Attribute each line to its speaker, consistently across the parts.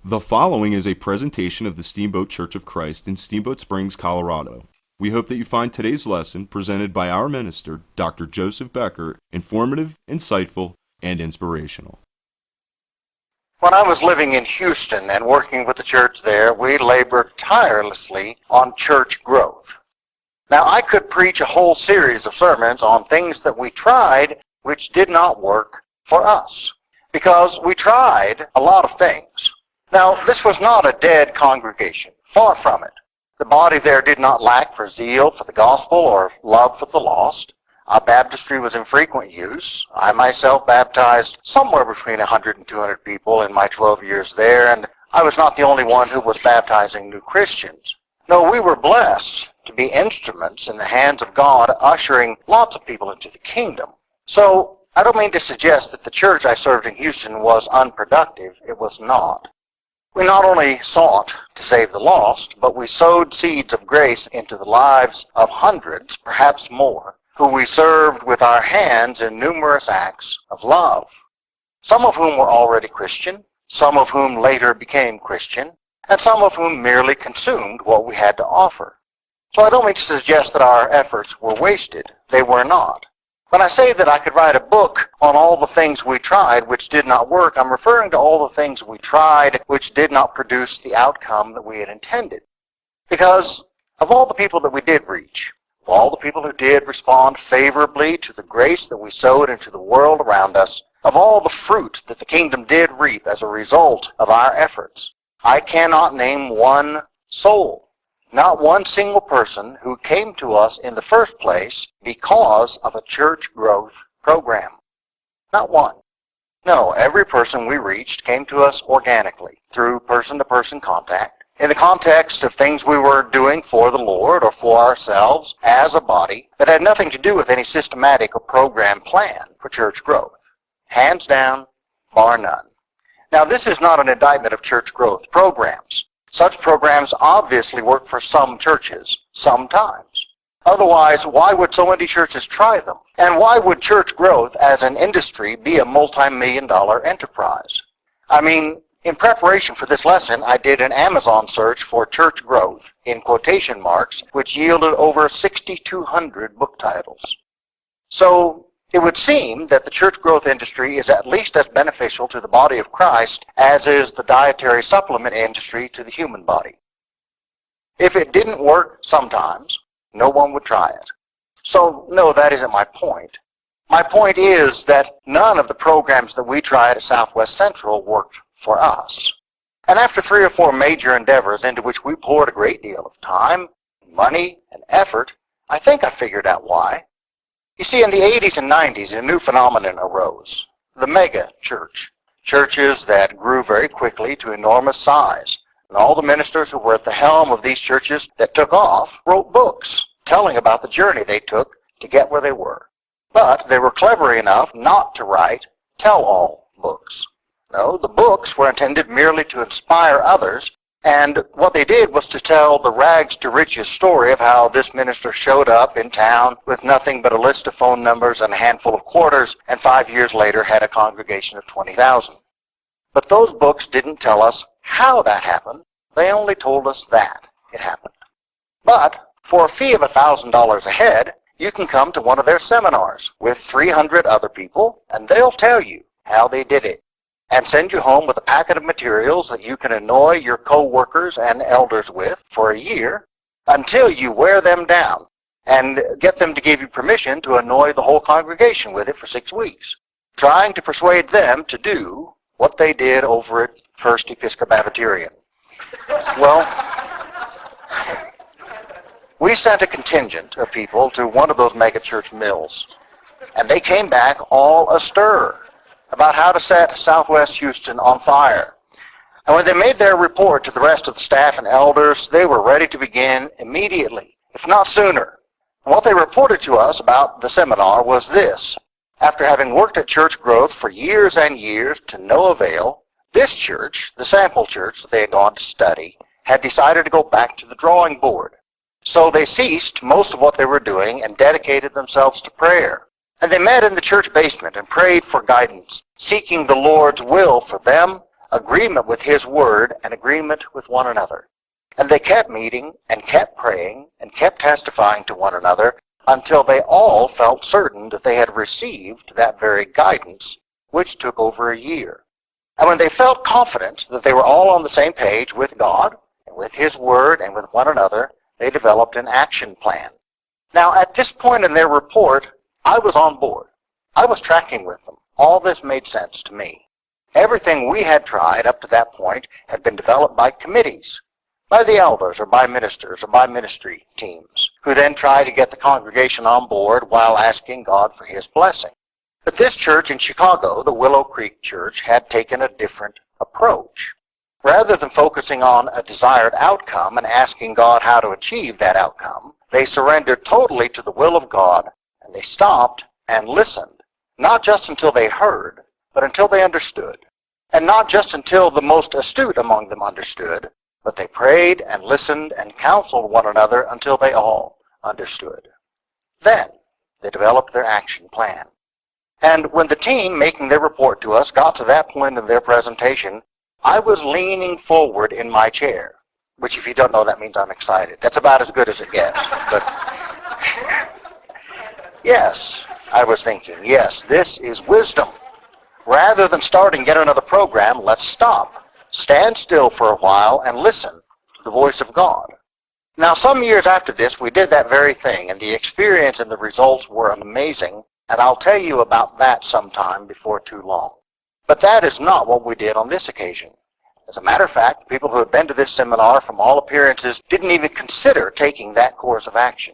Speaker 1: The following is a presentation of the Steamboat Church of Christ in Steamboat Springs, Colorado. We hope that you find today's lesson, presented by our minister, Dr. Joseph Becker, informative, insightful, and inspirational.
Speaker 2: When I was living in Houston and working with the church there, we labored tirelessly on church growth. Now, I could preach a whole series of sermons on things that we tried which did not work for us, because we tried a lot of things. Now, this was not a dead congregation. Far from it. The body there did not lack for zeal for the gospel or love for the lost. Our baptistry was in frequent use. I myself baptized somewhere between 100 and 200 people in my 12 years there, and I was not the only one who was baptizing new Christians. No, we were blessed to be instruments in the hands of God, ushering lots of people into the kingdom. So, I don't mean to suggest that the church I served in Houston was unproductive. It was not. We not only sought to save the lost, but we sowed seeds of grace into the lives of hundreds, perhaps more, who we served with our hands in numerous acts of love, some of whom were already Christian, some of whom later became Christian, and some of whom merely consumed what we had to offer. So I don't mean to suggest that our efforts were wasted. They were not. When I say that I could write a book on all the things we tried which did not work, I'm referring to all the things we tried which did not produce the outcome that we had intended. Because of all the people that we did reach, of all the people who did respond favorably to the grace that we sowed into the world around us, of all the fruit that the kingdom did reap as a result of our efforts, I cannot name one soul. Not one single person who came to us in the first place because of a church growth program. Not one. No, every person we reached came to us organically, through person-to-person contact, in the context of things we were doing for the Lord or for ourselves as a body that had nothing to do with any systematic or program plan for church growth. Hands down, bar none. Now, this is not an indictment of church growth programs. Such programs obviously work for some churches, sometimes. Otherwise, why would so many churches try them? And why would church growth as an industry be a multi-million-dollar enterprise? I mean, in preparation for this lesson, I did an Amazon search for church growth, in quotation marks, which yielded over 6,200 book titles. So, it would seem that the church growth industry is at least as beneficial to the body of Christ as is the dietary supplement industry to the human body. If it didn't work sometimes, no one would try it. So, no, that isn't my point. My point is that none of the programs that we tried at Southwest Central worked for us. And after 3 or 4 major endeavors into which we poured a great deal of time, money, and effort, I think I figured out why. You see, in the 80s and 90s, a new phenomenon arose, the mega church, churches that grew very quickly to enormous size. And all the ministers who were at the helm of these churches that took off wrote books telling about the journey they took to get where they were. But they were clever enough not to write tell-all books. No, the books were intended merely to inspire others, and what they did was to tell the rags to riches story of how this minister showed up in town with nothing but a list of phone numbers and a handful of quarters, and 5 years later had a congregation of 20,000. But those books didn't tell us how that happened. They only told us that it happened. But for a fee of $1,000 a head, you can come to one of their seminars with 300 other people, and they'll tell you how they did it, and send you home with a packet of materials that you can annoy your co-workers and elders with for a year until you wear them down and get them to give you permission to annoy the whole congregation with it for 6 weeks, trying to persuade them to do what they did over at First Episcopalian. Well, we sent a contingent of people to one of those megachurch mills, and they came back all astir about how to set Southwest Houston on fire. And when they made their report to the rest of the staff and elders, they were ready to begin immediately, if not sooner. And what they reported to us about the seminar was this. After having worked at church growth for years and years to no avail, this church, the sample church that they had gone to study, had decided to go back to the drawing board. So they ceased most of what they were doing and dedicated themselves to prayer. And they met in the church basement and prayed for guidance, seeking the Lord's will for them, agreement with His Word, and agreement with one another. And they kept meeting and kept praying and kept testifying to one another until they all felt certain that they had received that very guidance, which took over a year. And when they felt confident that they were all on the same page with God and with His Word and with one another, they developed an action plan. Now, at this point in their report, I was on board. I was tracking with them. All this made sense to me. Everything we had tried up to that point had been developed by committees, by the elders or by ministers or by ministry teams, who then try to get the congregation on board while asking God for His blessing. But this church in Chicago, the Willow Creek Church, had taken a different approach. Rather than focusing on a desired outcome and asking God how to achieve that outcome, they surrendered totally to the will of God, and they stopped and listened, not just until they heard, but until they understood. And not just until the most astute among them understood, but they prayed and listened and counseled one another until they all understood. Then they developed their action plan. And when the team making their report to us got to that point in their presentation, I was leaning forward in my chair, which if you don't know, that means I'm excited. That's about as good as it gets. But yes, I was thinking, yes, this is wisdom. Rather than starting yet another program, let's stop, stand still for a while, and listen to the voice of God. Now, some years after this, we did that very thing, and the experience and the results were amazing, and I'll tell you about that sometime before too long. But that is not what we did on this occasion. As a matter of fact, people who had been to this seminar, from all appearances, didn't even consider taking that course of action.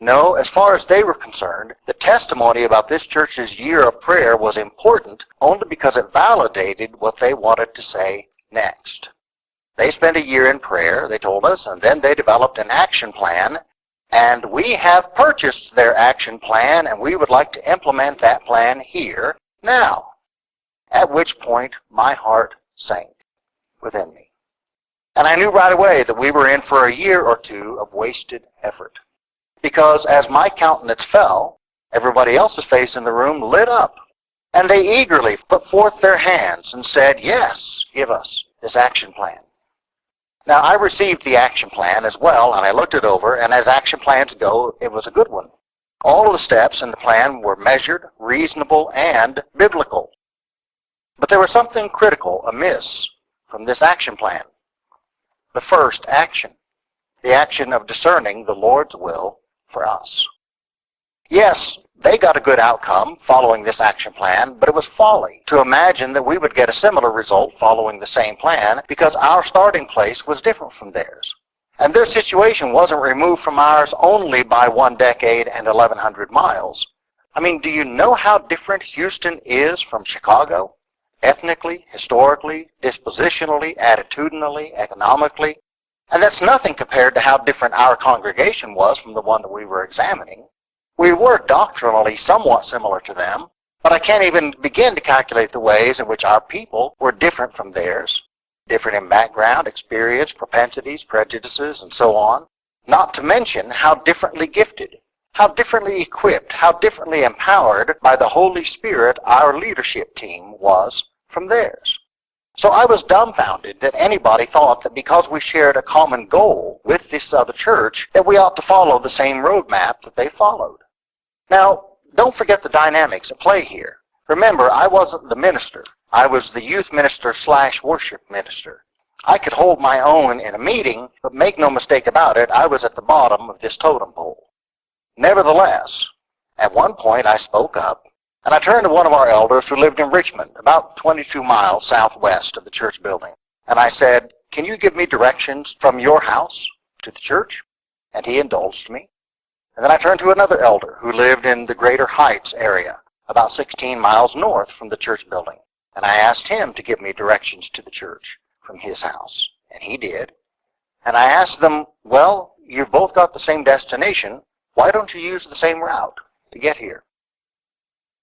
Speaker 2: No, as far as they were concerned, the testimony about this church's year of prayer was important only because it validated what they wanted to say next. They spent a year in prayer, they told us, and then they developed an action plan, and we have purchased their action plan, and we would like to implement that plan here, now. At which point, my heart sank within me. And I knew right away that we were in for a year or two of wasted effort. Because as my countenance fell, everybody else's face in the room lit up, and they eagerly put forth their hands and said, yes, give us this action plan. Now, I received the action plan as well, and I looked it over, and as action plans go, it was a good one. All of the steps in the plan were measured, reasonable, and biblical. But there was something critical amiss from this action plan. The first action, the action of discerning the Lord's will for us. Yes, they got a good outcome following this action plan, but it was folly to imagine that we would get a similar result following the same plan because our starting place was different from theirs. And their situation wasn't removed from ours only by 1 decade and 1,100 miles. I mean, do you know how different Houston is from Chicago? Ethnically, historically, dispositionally, attitudinally, economically. And that's nothing compared to how different our congregation was from the one that we were examining. We were doctrinally somewhat similar to them, but I can't even begin to calculate the ways in which our people were different from theirs, different in background, experience, propensities, prejudices, and so on, not to mention how differently gifted, how differently equipped, how differently empowered by the Holy Spirit our leadership team was from theirs. So I was dumbfounded that anybody thought that because we shared a common goal with this other church, that we ought to follow the same roadmap that they followed. Now, don't forget the dynamics at play here. Remember, I wasn't the minister. I was the youth minister / worship minister. I could hold my own in a meeting, but make no mistake about it, I was at the bottom of this totem pole. Nevertheless, at one point I spoke up, and I turned to one of our elders who lived in Richmond, about 22 miles southwest of the church building. And I said, can you give me directions from your house to the church? And he indulged me. And then I turned to another elder who lived in the Greater Heights area, about 16 miles north from the church building. And I asked him to give me directions to the church from his house. And he did. And I asked them, well, you've both got the same destination. Why don't you use the same route to get here?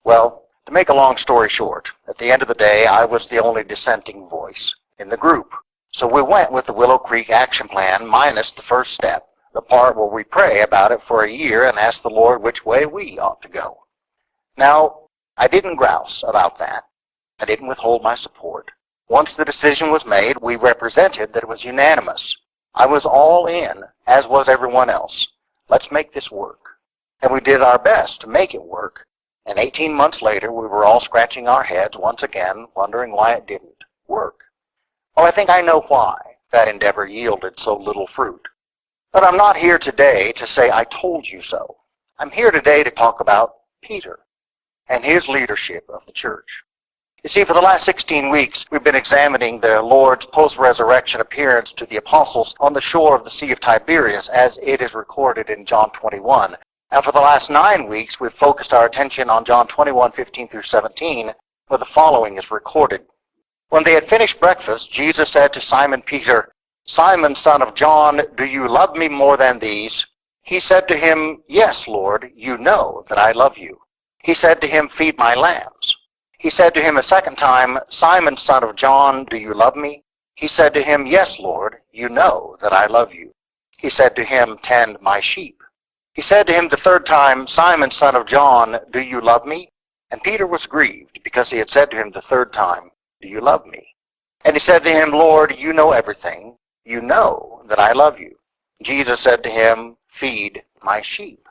Speaker 2: Well, to make a long story short, at the end of the day, I was the only dissenting voice in the group. So we went with the Willow Creek action plan minus the first step, the part where we pray about it for a year and ask the Lord which way we ought to go. Now, I didn't grouse about that. I didn't withhold my support. Once the decision was made, we represented that it was unanimous. I was all in, as was everyone else. Let's make this work. And we did our best to make it work. And 18 months later, we were all scratching our heads once again, wondering why it didn't work. Well, I think I know why that endeavor yielded so little fruit. But I'm not here today to say I told you so. I'm here today to talk about Peter and his leadership of the church. You see, for the last 16 weeks, we've been examining the Lord's post-resurrection appearance to the apostles on the shore of the Sea of Tiberias, as it is recorded in John 21. And for the last 9 weeks, we've focused our attention on John 21:15 through 17, where the following is recorded. When they had finished breakfast, Jesus said to Simon Peter, "Simon, son of John, do you love me more than these?" He said to him, "Yes, Lord, you know that I love you." He said to him, "Feed my lambs." He said to him a second time, "Simon, son of John, do you love me?" He said to him, "Yes, Lord, you know that I love you." He said to him, "Tend my sheep." He said to him the third time, "Simon, son of John, do you love me?" And Peter was grieved because he had said to him the third time, "Do you love me?" And he said to him, "Lord, you know everything. You know that I love you." Jesus said to him, "Feed my sheep."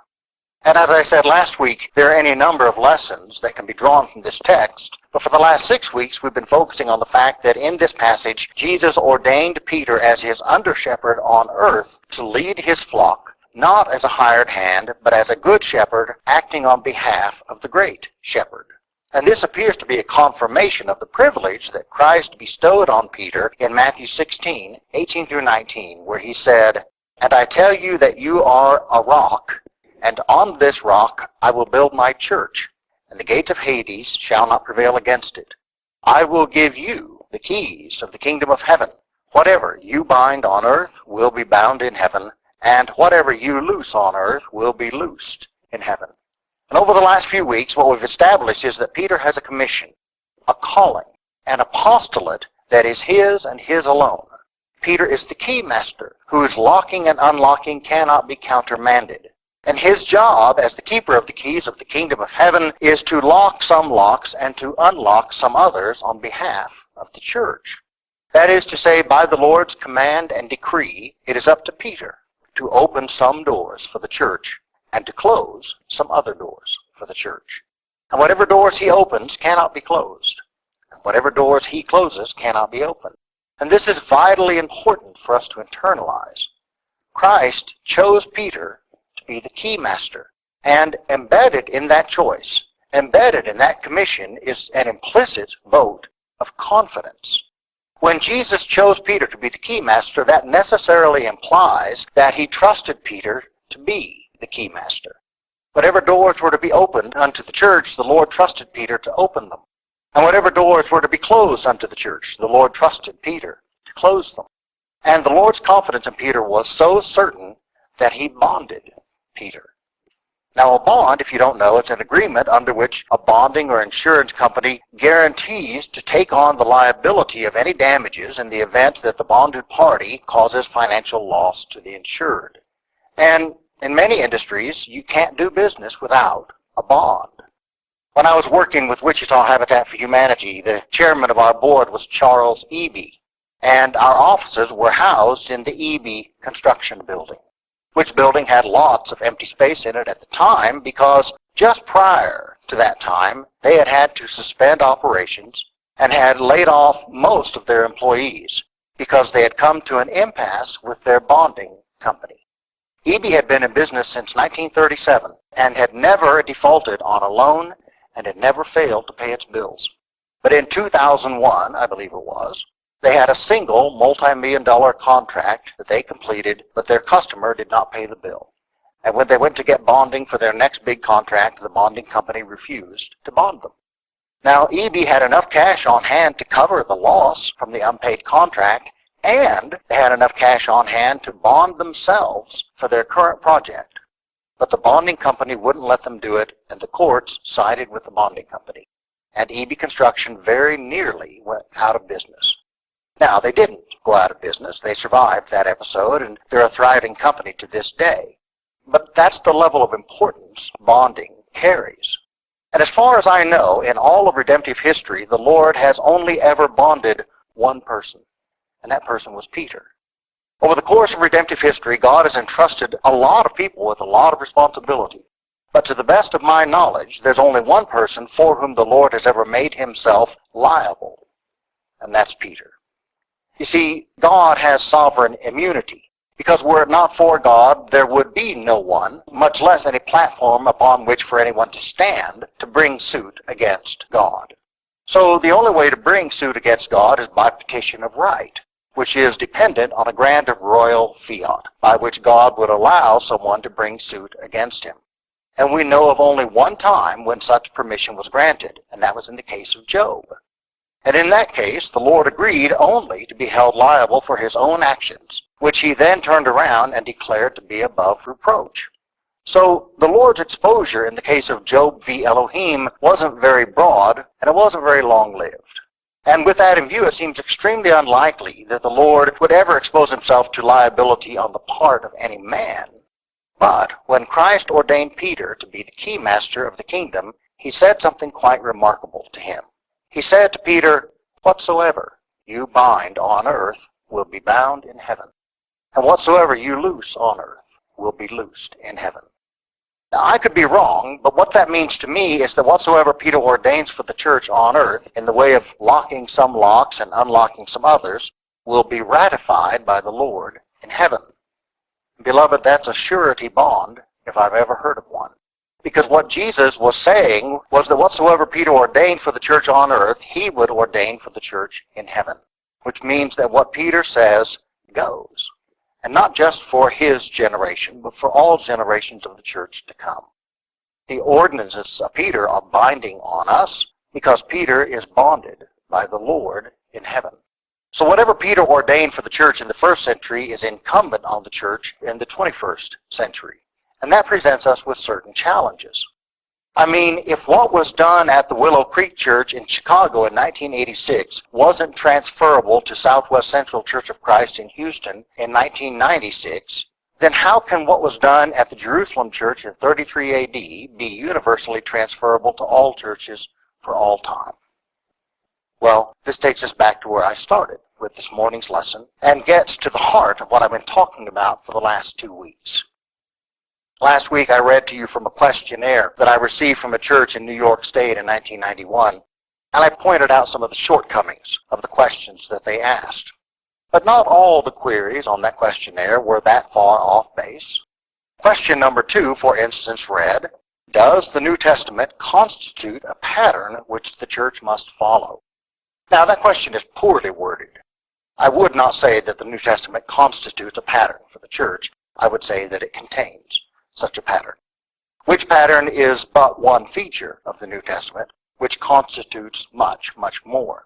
Speaker 2: And as I said last week, there are any number of lessons that can be drawn from this text. But for the last 6 weeks, we've been focusing on the fact that in this passage, Jesus ordained Peter as his under-shepherd on earth to lead his flock, not as a hired hand, but as a good shepherd acting on behalf of the great shepherd. And this appears to be a confirmation of the privilege that Christ bestowed on Peter in Matthew 16:18 through 19, where he said, "And I tell you that you are a rock, and on this rock I will build my church, and the gates of Hades shall not prevail against it. I will give you the keys of the kingdom of heaven. Whatever you bind on earth will be bound in heaven, and whatever you loose on earth will be loosed in heaven." And over the last few weeks, what we've established is that Peter has a commission, a calling, an apostolate that is his and his alone. Peter is the key master, whose locking and unlocking cannot be countermanded. And his job as the keeper of the keys of the kingdom of heaven is to lock some locks and to unlock some others on behalf of the church. That is to say, by the Lord's command and decree, it is up to Peter to open some doors for the church and to close some other doors for the church. And whatever doors he opens cannot be closed. And whatever doors he closes cannot be opened. And this is vitally important for us to internalize. Christ chose Peter to be the key master. And embedded in that choice, embedded in that commission, is an implicit vote of confidence. When Jesus chose Peter to be the key master, that necessarily implies that he trusted Peter to be the key master. Whatever doors were to be opened unto the church, the Lord trusted Peter to open them. And whatever doors were to be closed unto the church, the Lord trusted Peter to close them. And the Lord's confidence in Peter was so certain that he bonded Peter. Now, a bond, if you don't know, it's an agreement under which a bonding or insurance company guarantees to take on the liability of any damages in the event that the bonded party causes financial loss to the insured. And in many industries, you can't do business without a bond. When I was working with Wichita Habitat for Humanity, the chairman of our board was Charles Eby, and our offices were housed in the Eby construction building, which building had lots of empty space in it at the time because just prior to that time, they had had to suspend operations and had laid off most of their employees because they had come to an impasse with their bonding company. Eby had been in business since 1937 and had never defaulted on a loan and had never failed to pay its bills. But in 2001, I believe it was, they had a single multi-million-dollar contract that they completed, but their customer did not pay the bill. And when they went to get bonding for their next big contract, the bonding company refused to bond them. Now, Eby had enough cash on hand to cover the loss from the unpaid contract, and they had enough cash on hand to bond themselves for their current project. But the bonding company wouldn't let them do it, and the courts sided with the bonding company. And Eby Construction very nearly went out of business. Now, they didn't go out of business. They survived that episode, and they're a thriving company to this day. But that's the level of importance bonding carries. And as far as I know, in all of redemptive history, the Lord has only ever bonded one person, and that person was Peter. Over the course of redemptive history, God has entrusted a lot of people with a lot of responsibility. But to the best of my knowledge, there's only one person for whom the Lord has ever made himself liable, and that's Peter. You see, God has sovereign immunity, because were it not for God, there would be no one, much less any platform upon which for anyone to stand to bring suit against God. So the only way to bring suit against God is by petition of right, which is dependent on a grant of royal fiat, by which God would allow someone to bring suit against him. And we know of only one time when such permission was granted, and that was in the case of Job. And in that case, the Lord agreed only to be held liable for his own actions, which he then turned around and declared to be above reproach. So the Lord's exposure in the case of Job v. Elohim wasn't very broad, and it wasn't very long-lived. And with that in view, it seems extremely unlikely that the Lord would ever expose himself to liability on the part of any man. But when Christ ordained Peter to be the key master of the kingdom, he said something quite remarkable to him. He said to Peter, "Whatsoever you bind on earth will be bound in heaven, and whatsoever you loose on earth will be loosed in heaven." Now, I could be wrong, but what that means to me is that whatsoever Peter ordains for the church on earth in the way of locking some locks and unlocking some others will be ratified by the Lord in heaven. Beloved, that's a surety bond if I've ever heard of one. Because what Jesus was saying was that whatsoever Peter ordained for the church on earth, he would ordain for the church in heaven. Which means that what Peter says goes. And not just for his generation, but for all generations of the church to come. The ordinances of Peter are binding on us because Peter is bonded by the Lord in heaven. So whatever Peter ordained for the church in the first century is incumbent on the church in the 21st century. And that presents us with certain challenges. I mean, if what was done at the Willow Creek Church in Chicago in 1986 wasn't transferable to Southwest Central Church of Christ in Houston in 1996, then how can what was done at the Jerusalem Church in 33 AD be universally transferable to all churches for all time? Well, this takes us back to where I started with this morning's lesson and gets to the heart of what I've been talking about for the last 2 weeks. Last week I read to you from a questionnaire that I received from a church in New York State in 1991, and I pointed out some of the shortcomings of the questions that they asked. But not all the queries on that questionnaire were that far off base. Question number 2, for instance, read, "Does the New Testament constitute a pattern which the church must follow?" Now that question is poorly worded. I would not say that the New Testament constitutes a pattern for the church. I would say that it contains such a pattern, which pattern is but one feature of the New Testament, which constitutes much, much more.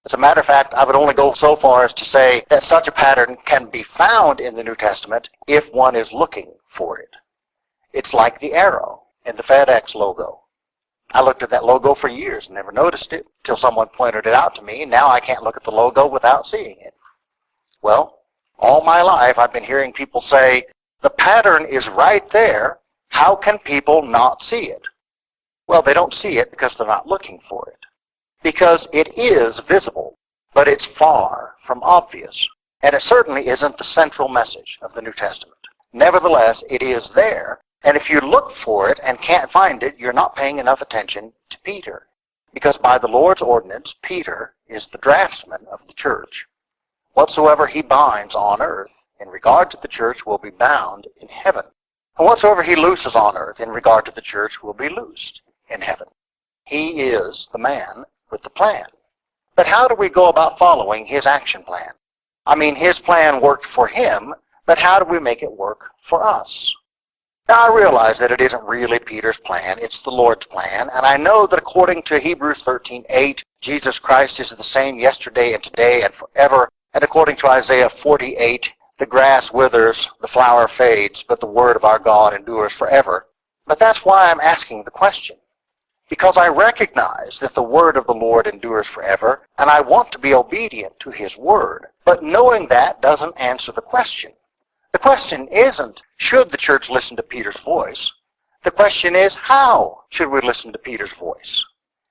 Speaker 2: As a matter of fact, I would only go so far as to say that such a pattern can be found in the New Testament if one is looking for it. It's like the arrow in the FedEx logo. I looked at that logo for years and never noticed it till someone pointed it out to me, and now I can't look at the logo without seeing it. Well, all my life I've been hearing people say, "The pattern is right there. How can people not see it?" Well, they don't see it because they're not looking for it. Because it is visible, but it's far from obvious. And it certainly isn't the central message of the New Testament. Nevertheless, it is there. And if you look for it and can't find it, you're not paying enough attention to Peter. Because by the Lord's ordinance, Peter is the draftsman of the church. Whatsoever he binds on earth in regard to the church will be bound in heaven. And whatsoever he looses on earth in regard to the church will be loosed in heaven. He is the man with the plan. But how do we go about following his action plan? I mean, his plan worked for him, but how do we make it work for us? Now, I realize that it isn't really Peter's plan, it's the Lord's plan, and I know that according to Hebrews 13:8, Jesus Christ is the same yesterday and today and forever, and according to Isaiah 48, the grass withers, the flower fades, but the word of our God endures forever. But that's why I'm asking the question. Because I recognize that the word of the Lord endures forever, and I want to be obedient to his word. But knowing that doesn't answer the question. The question isn't, should the church listen to Peter's voice? The question is, how should we listen to Peter's voice?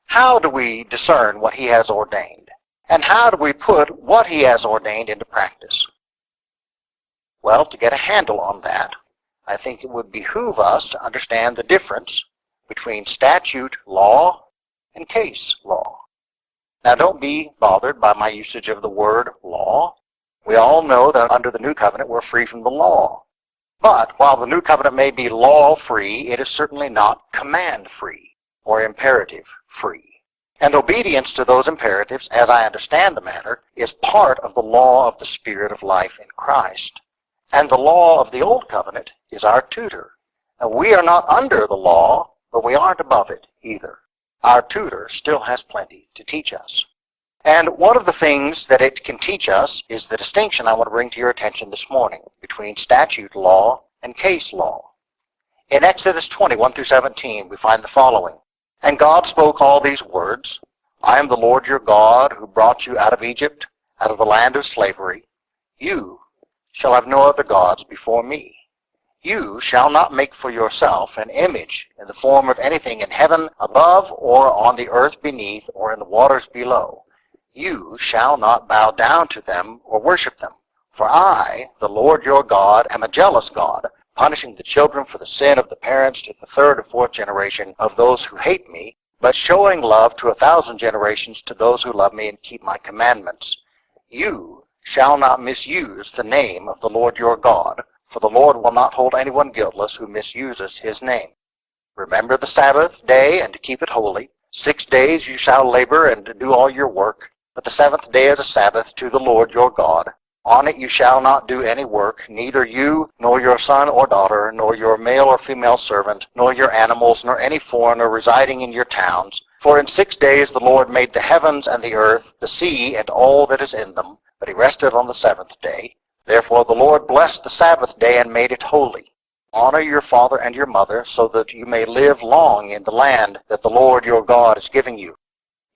Speaker 2: How do we discern what he has ordained? And how do we put what he has ordained into practice? Well, to get a handle on that, I think it would behoove us to understand the difference between statute law and case law. Now, don't be bothered by my usage of the word law. We all know that under the New Covenant we're free from the law. But while the New Covenant may be law-free, it is certainly not command-free or imperative-free. And obedience to those imperatives, as I understand the matter, is part of the law of the Spirit of life in Christ. And the law of the Old Covenant is our tutor. Now, we are not under the law, but we aren't above it either. Our tutor still has plenty to teach us. And one of the things that it can teach us is the distinction I want to bring to your attention this morning between statute law and case law. In Exodus 20, 1 through 17, we find the following. And God spoke all these words, I am the Lord your God who brought you out of Egypt, out of the land of slavery. You shall have no other gods before me. You shall not make for yourself an image in the form of anything in heaven above or on the earth beneath or in the waters below. You shall not bow down to them or worship them. For I, the Lord your God, am a jealous God, punishing the children for the sin of the parents to the third or fourth generation of those who hate me, but showing love to 1,000 generations to those who love me and keep my commandments. You shall not misuse the name of the Lord your God, for the Lord will not hold anyone guiltless who misuses his name. Remember the Sabbath day and to keep it holy. 6 days you shall labor and do all your work, but the seventh day is a Sabbath to the Lord your God. On it you shall not do any work, neither you, nor your son or daughter, nor your male or female servant, nor your animals, nor any foreigner residing in your towns. For in 6 days the Lord made the heavens and the earth, the sea, and all that is in them, but he rested on the seventh day. Therefore the Lord blessed the Sabbath day and made it holy. Honor your father and your mother, so that you may live long in the land that the Lord your God is giving you.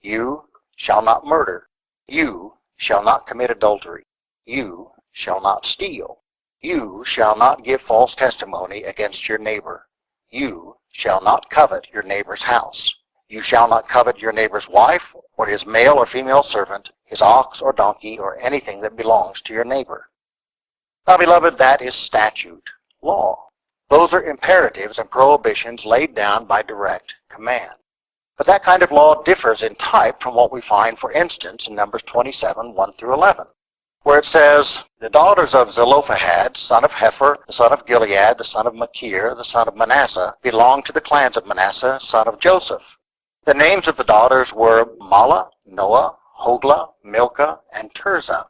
Speaker 2: You shall not murder. You shall not commit adultery. You shall not steal. You shall not give false testimony against your neighbor. You shall not covet your neighbor's house. You shall not covet your neighbor's wife, or his male or female servant, his ox or donkey, or anything that belongs to your neighbor. Now, beloved, that is statute law. Those are imperatives and prohibitions laid down by direct command. But that kind of law differs in type from what we find, for instance, in Numbers 27, 1 through 11, where it says, the daughters of Zelophehad, son of Hepher, the son of Gilead, the son of Machir, the son of Manasseh, belonged to the clans of Manasseh, son of Joseph. The names of the daughters were Mahlah, Noah, Hoglah, Milcah, and Tirzah.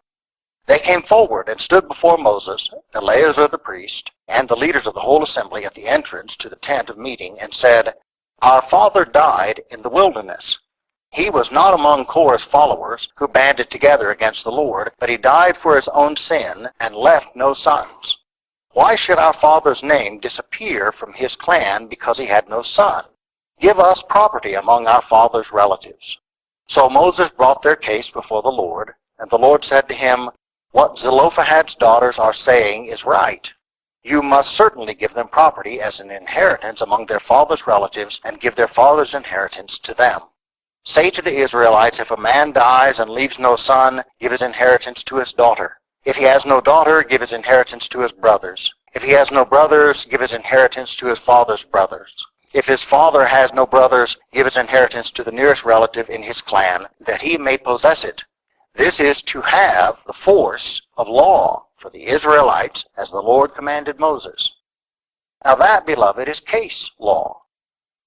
Speaker 2: They came forward and stood before Moses, Eleazar the priest, and the leaders of the whole assembly at the entrance to the tent of meeting, and said, Our father died in the wilderness. He was not among Korah's followers who banded together against the Lord, but he died for his own sin and left no sons. Why should our father's name disappear from his clan because he had no son? Give us property among our father's relatives. So Moses brought their case before the Lord, and the Lord said to him, What Zelophehad's daughters are saying is right. You must certainly give them property as an inheritance among their father's relatives, and give their father's inheritance to them. Say to the Israelites, if a man dies and leaves no son, give his inheritance to his daughter. If he has no daughter, give his inheritance to his brothers. If he has no brothers, give his inheritance to his father's brothers. If his father has no brothers, give his inheritance to the nearest relative in his clan, that he may possess it. This is to have the force of law for the Israelites, as the Lord commanded Moses. Now that, beloved, is case law.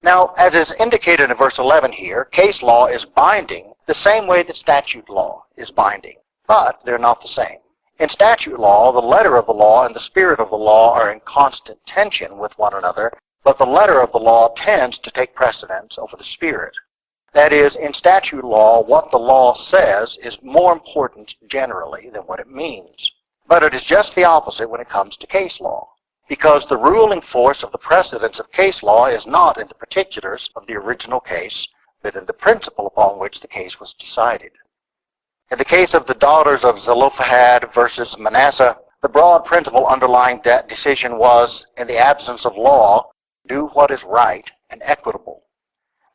Speaker 2: Now, as is indicated in verse 11 here, case law is binding the same way that statute law is binding, but they're not the same. In statute law, the letter of the law and the spirit of the law are in constant tension with one another, but the letter of the law tends to take precedence over the spirit. That is, in statute law, what the law says is more important generally than what it means. But it is just the opposite when it comes to case law, because the ruling force of the precedence of case law is not in the particulars of the original case, but in the principle upon which the case was decided. In the case of the daughters of Zelophehad versus Manasseh, the broad principle underlying that decision was, in the absence of law, do what is right and equitable.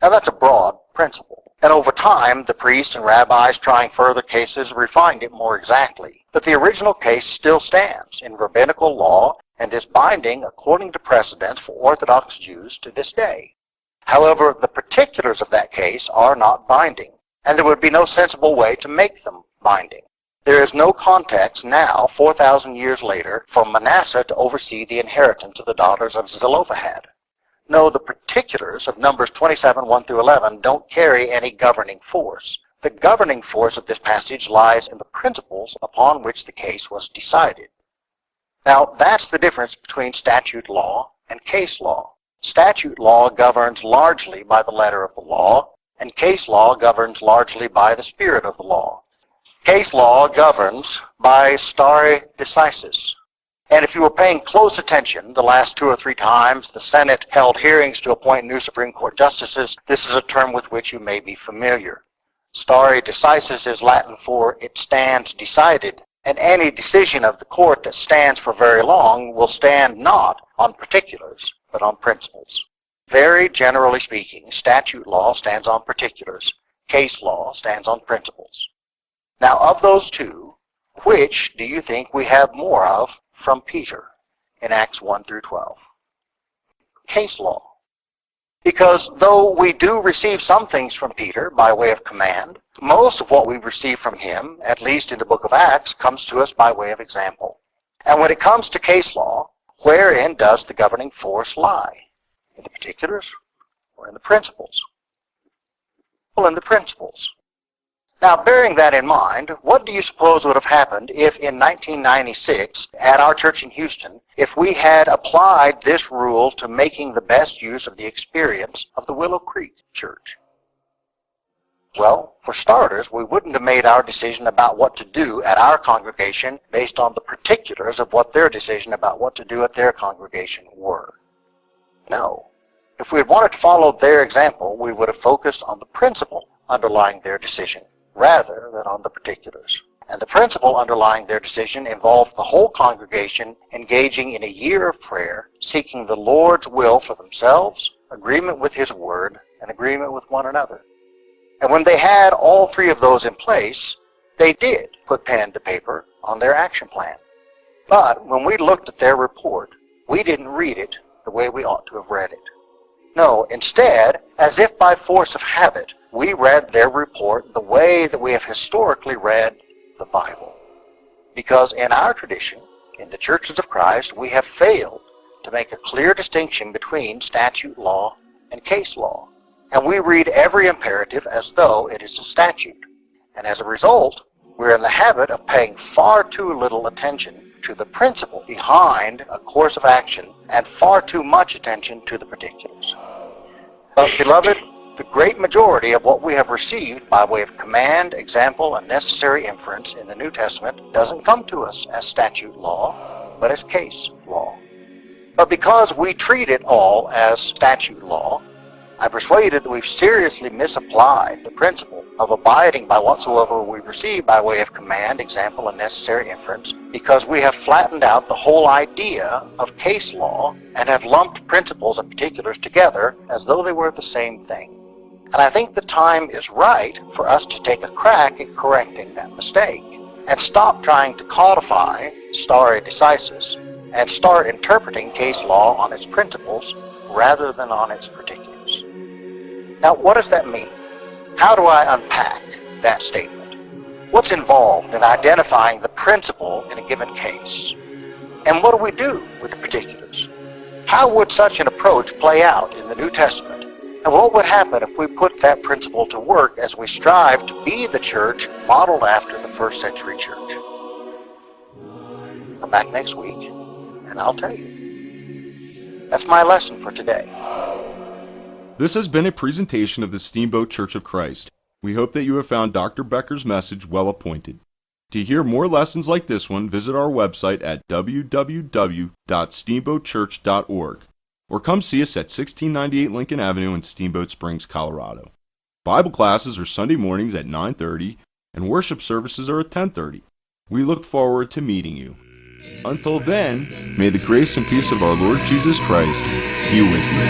Speaker 2: Now that's a broad principle. And over time, the priests and rabbis trying further cases refined it more exactly. But the original case still stands in rabbinical law and is binding according to precedents for Orthodox Jews to this day. However, the particulars of that case are not binding, and there would be no sensible way to make them binding. There is no context now, 4,000 years later, for Manasseh to oversee the inheritance of the daughters of Zelophehad. No, the particulars of Numbers 27, 1 through 11 don't carry any governing force. The governing force of this passage lies in the principles upon which the case was decided. Now, that's the difference between statute law and case law. Statute law governs largely by the letter of the law, and case law governs largely by the spirit of the law. Case law governs by stare decisis. And if you were paying close attention the last 2 or 3 times the Senate held hearings to appoint new Supreme Court justices, this is a term with which you may be familiar. Stare decisis is Latin for it stands decided, and any decision of the court that stands for very long will stand not on particulars, but on principles. Very generally speaking, statute law stands on particulars, case law stands on principles. Now, of those two, which do you think we have more of from Peter in Acts 1 through 12? Case law. Because though we do receive some things from Peter by way of command, most of what we receive from him, at least in the book of Acts, comes to us by way of example. And when it comes to case law, wherein does the governing force lie? In the particulars or in the principles? Well, in the principles. Now, bearing that in mind, what do you suppose would have happened if in 1996, at our church in Houston, if we had applied this rule to making the best use of the experience of the Willow Creek Church? Well, for starters, we wouldn't have made our decision about what to do at our congregation based on the particulars of what their decision about what to do at their congregation were. No. If we had wanted to follow their example, we would have focused on the principle underlying their decision, rather than on the particulars. And the principle underlying their decision involved the whole congregation engaging in a year of prayer, seeking the Lord's will for themselves, agreement with His Word, and agreement with one another. And when they had all 3 of those in place, they did put pen to paper on their action plan. But when we looked at their report, we didn't read it the way we ought to have read it. No, instead, as if by force of habit, we read their report the way that we have historically read the Bible. Because in our tradition, in the churches of Christ, we have failed to make a clear distinction between statute law and case law. And we read every imperative as though it is a statute. And as a result, we're in the habit of paying far too little attention to the principle behind a course of action and far too much attention to the particulars. But, beloved, the great majority of what we have received by way of command, example, and necessary inference in the New Testament doesn't come to us as statute law, but as case law. But because we treat it all as statute law, I'm persuaded that we've seriously misapplied the principle of abiding by whatsoever we receive by way of command, example, and necessary inference, because we have flattened out the whole idea of case law and have lumped principles and particulars together as though they were the same thing. And I think the time is right for us to take a crack at correcting that mistake and stop trying to codify stare decisis and start interpreting case law on its principles rather than on its particulars. Now, what does that mean? How do I unpack that statement? What's involved in identifying the principle in a given case? And what do we do with the particulars? How would such an approach play out in the New Testament? And what would happen if we put that principle to work as we strive to be the church modeled after the first century church? Come back next week, and I'll tell you. That's my lesson for today.
Speaker 1: This has been a presentation of the Steamboat Church of Christ. We hope that you have found Dr. Becker's message well appointed. To hear more lessons like this one, visit our website at www.steamboatchurch.org or come see us at 1698 Lincoln Avenue in Steamboat Springs, Colorado. Bible classes are Sunday mornings at 9:30 and worship services are at 10:30. We look forward to meeting you. Until then, may the grace and peace of our Lord Jesus Christ be with you.